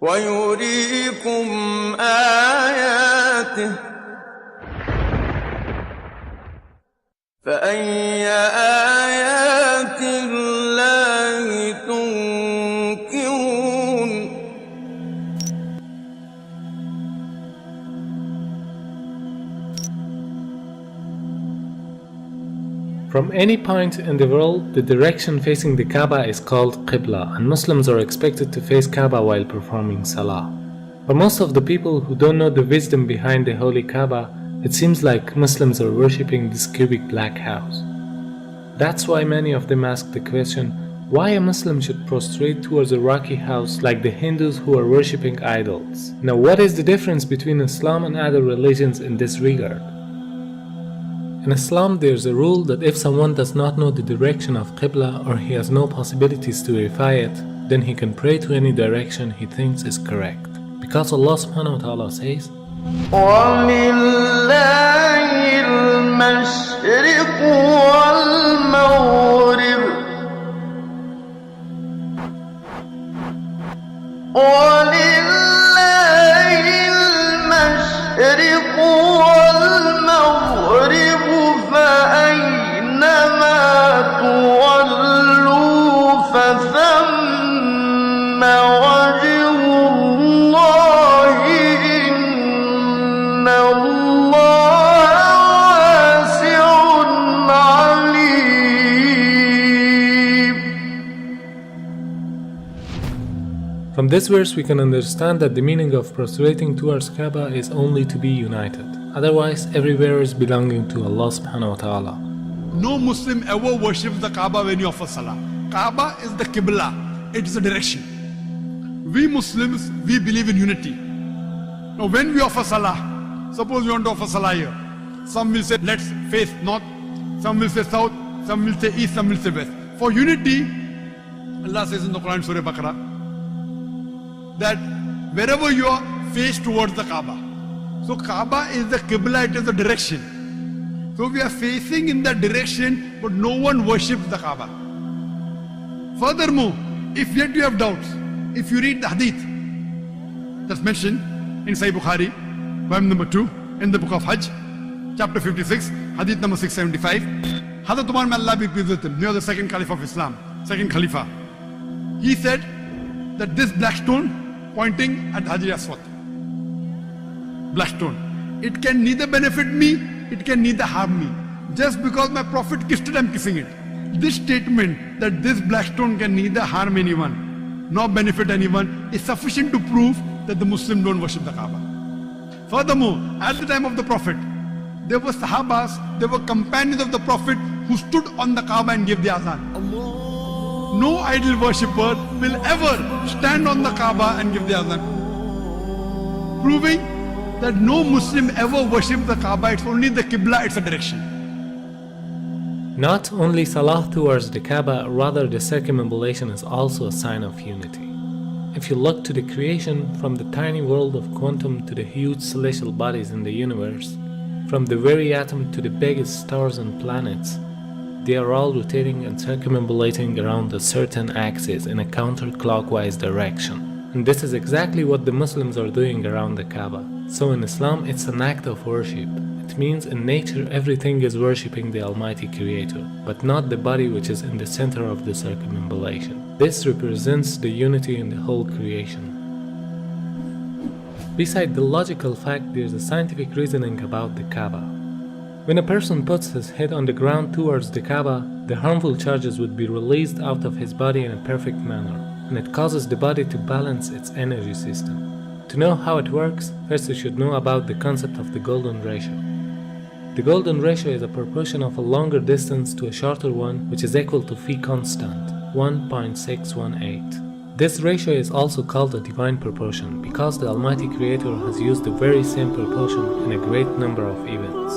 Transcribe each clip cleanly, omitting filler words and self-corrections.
ويريكم آياته فأي آيات الله تنكرون. From any point in the world, the direction facing the Kaaba is called Qibla, and Muslims are expected to face Kaaba while performing Salah. For most of the people who don't know the wisdom behind the holy Kaaba, it seems like Muslims are worshipping this cubic black house. That's why many of them ask the question, why a Muslim should prostrate towards a rocky house like the Hindus who are worshipping idols. Now, what is the difference between Islam and other religions in this regard? In Islam, there's a rule that if someone does not know the direction of Qibla or he has no possibilities to verify it, then he can pray to any direction he thinks is correct. Because Allah subhanahu wa ta'ala says, وَلِلَّهِ الْمَشْرِقُ وَالْمَغْرِبُ وَلِلَّهِ الْمَشْرِقُ وَالْمَغْرِبُ فَأَيْنَمَا تُوَلُّوا فَثَمَّ وَجْهُ اللَّهِ إِنَّ اللَّهَ وَاسِعٌ عَلِيمٌ. From this verse we can understand that the meaning of prostrating towards Kaaba is only to be united. Otherwise, everywhere is belonging to Allah subhanahu wa ta'ala. No Muslim ever worships the Kaaba when you offer Salah. Kaaba is the Qibla, it is the direction. We Muslims, we believe in unity. Now when we offer Salah, suppose you want to offer Salah here. Some will say, let's face north, some will say south, some will say east, some will say west. For unity, Allah says in the Quran, Surah Baqarah, that wherever you are, face towards the Kaaba. So Kaaba is the Qibla, it is the direction. So we are facing in that direction, but no one worships the Kaaba. Furthermore, if yet you have doubts, if you read the hadith that's mentioned in Sahih Bukhari, volume number 2, in the book of Hajj, chapter 56, hadith number 675, Hazrat Umar, may Allah be pleased with him, near the second Caliph of Islam, second Khalifa, he said that this black stone pointing at Hajar Aswad, black stone, it can neither benefit me, it can neither harm me. Just because my Prophet kissed it, I'm kissing it. This statement that this black stone can neither harm anyone nor benefit anyone is sufficient to prove that the Muslims don't worship the Kaaba. Furthermore, at the time of the Prophet, there were Sahabas, there were companions of the Prophet who stood on the Kaaba and gave the azan. No idol worshipper will ever stand on the Kaaba and give the azan, proving that no Muslim ever worships the Kaaba. It's only the Qibla, it's a direction. Not only Salah towards the Kaaba, rather the circumambulation is also a sign of unity. If you look to the creation, from the tiny world of quantum to the huge celestial bodies in the universe, from the very atom to the biggest stars and planets, they are all rotating and circumambulating around a certain axis in a counterclockwise direction. And this is exactly what the Muslims are doing around the Kaaba. So in Islam, it's an act of worship. It means in nature everything is worshipping the Almighty Creator, but not the body which is in the center of the circumambulation. This represents the unity in the whole creation. Beside the logical fact, there is a scientific reasoning about the Kaaba. When a person puts his head on the ground towards the Kaaba, the harmful charges would be released out of his body in a perfect manner, and it causes the body to balance its energy system. To know how it works, first you should know about the concept of the golden ratio. The golden ratio is a proportion of a longer distance to a shorter one, which is equal to phi constant, 1.618. This ratio is also called a divine proportion because the Almighty Creator has used the very same proportion in a great number of events.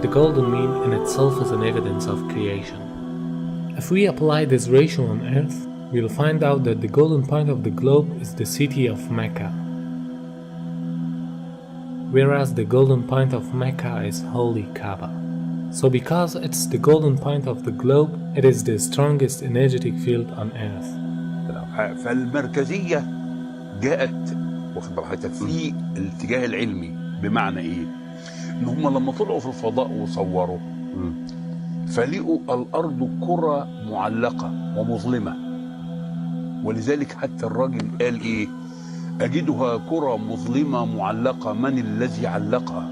the golden mean in itself is an evidence of creation. If we apply this ratio on Earth, we'll find out that the golden point of the globe is the city of Mecca, whereas the golden point of Mecca is holy Kaaba. So because it's the golden point of the globe, it is the strongest energetic field on Earth. فالمركزية جاءت واخد بالك في الاتجاه العلمي، بمعنى ايه؟ ان هم لما طلعوا في الفضاء وصوروا فلقوا الارض كرة معلقة ومظلمة، ولذلك حتى الراجل قال ايه؟ اجدها كرة مظلمة معلقة، من الذي علقها؟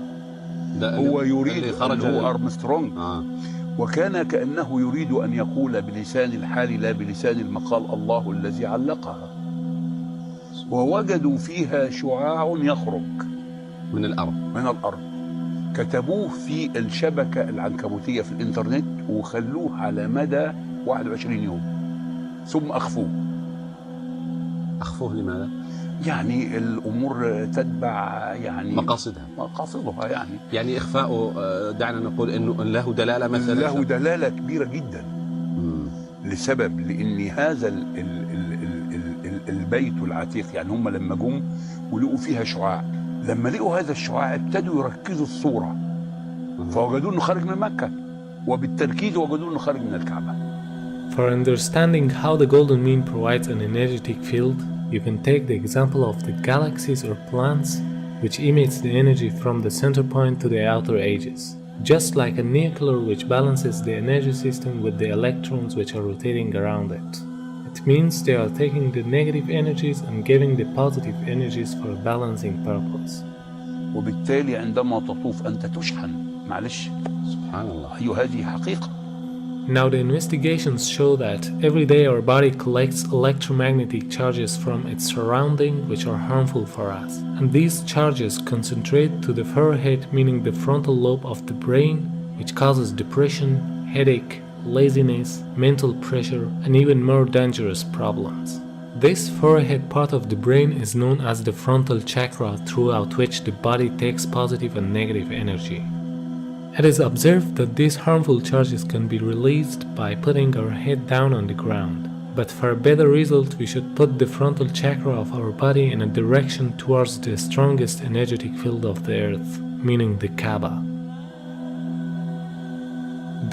هو يريد هو أرمسترونج. وكان كأنه يريد أن يقول بلسان الحال لا بلسان المقال الله الذي علقها. ووجدوا فيها شعاع يخرج من الأرض كتبوه في الشبكة العنكبوتية في الإنترنت وخلوه على مدى 21 يوم ثم أخفوه لماذا؟ يعني الأمور تتبع يعني مقاصدها يعني إخفاؤه دعنا نقول إنه له دلالة مثلا، له دلالة كبيرة جدا. لسبب لأن هذا البيت العتيق، يعني هم لما جم ولقوا فيها شعاع، لما لقوا هذا الشعاع ابتدوا يركزوا الصورة فوجدوا إنه خارج من مكة، وبالتركيز وجدوا إنه خارج من الكعبة. For understanding how the golden mean provides an energetic field, you can take the example of the galaxies or planets, which emits the energy from the center point to the outer edges, just like a nuclear which balances the energy system with the electrons which are rotating around it. It means they are taking the negative energies and giving the positive energies for a balancing purpose. وبالتالي عندما تطوف أنت تشحن. معلش سبحان الله، هذه حقيقة. Now the investigations show that every day our body collects electromagnetic charges from its surrounding which are harmful for us. And these charges concentrate to the forehead, meaning the frontal lobe of the brain, which causes depression, headache, laziness, mental pressure, and even more dangerous problems. This forehead part of the brain is known as the frontal chakra, throughout which the body takes positive and negative energy. It is observed that these harmful charges can be released by putting our head down on the ground. But for a better result, we should put the frontal chakra of our body in a direction towards the strongest energetic field of the earth, meaning the Kaaba.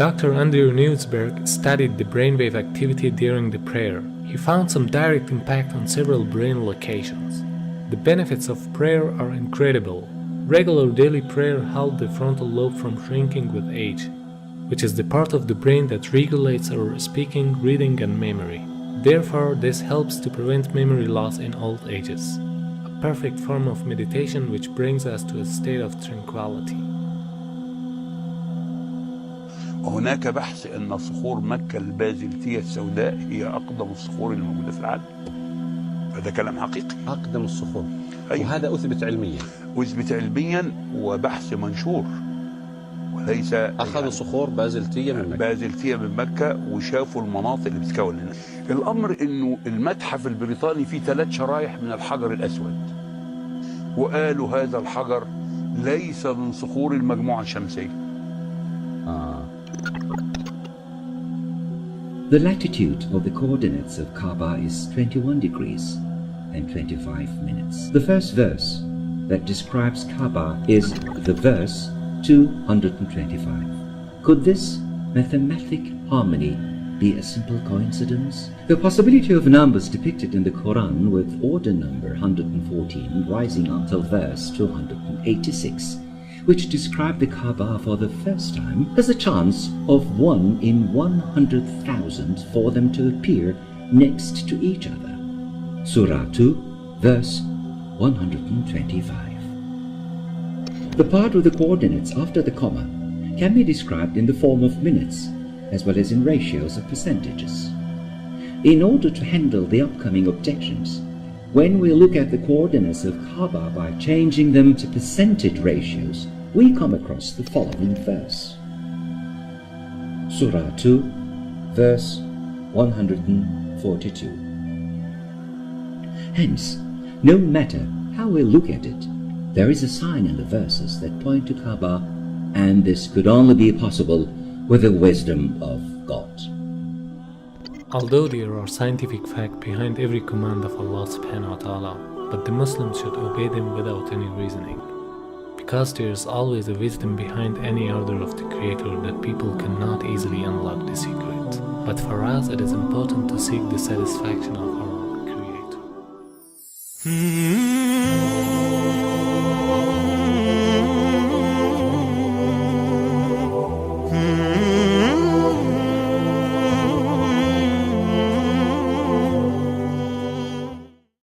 Dr. Andrew Newsberg studied the brainwave activity during the prayer. He found some direct impact on several brain locations. The benefits of prayer are incredible. Regular daily prayer helps the frontal lobe from shrinking with age, which is the part of the brain that regulates our speaking, reading, and memory. Therefore, this helps to prevent memory loss in old ages. A perfect form of meditation which brings us to a state of tranquility. وهناك بحث أن صخور مكة البازلتية السوداء هي أقدم الصخور الموجودة في العالم. هذا كلام حقيقي. أقدم الصخور. وهذا أثبت علميا وبحث منشور، وليس أخذوا صخور بازلتية من مكة وشافوا المناطق اللي بتتكون هنا. الأمر إنه المتحف البريطاني فيه 3 شرايح من الحجر الأسود، وقالوا هذا الحجر ليس من صخور المجموعة الشمسية. The latitude of the coordinates of Kaaba is 21 degrees and 25 minutes. The first verse that describes Kaaba is the verse 225. Could this mathematic harmony be a simple coincidence? The possibility of numbers depicted in the Quran with order number 114 rising until verse 286, which describe the Kaaba for the first time, has a chance of 1 in 100,000 for them to appear next to each other. Surah 2, verse 125. The part of the coordinates after the comma can be described in the form of minutes, as well as in ratios of percentages. In order to handle the upcoming objections, when we look at the coordinates of Kaaba by changing them to percentage ratios, we come across the following verse. Surah 2, verse 142. Hence, no matter how we look at it, there is a sign in the verses that point to Kaaba and this could only be possible with the wisdom of God. Although there are scientific facts behind every command of Allah subhanahu wa ta'ala, but the Muslims should obey them without any reasoning. Because there is always a wisdom behind any order of the Creator that people cannot easily unlock the secret. But for us it is important to seek the satisfaction of our Creator.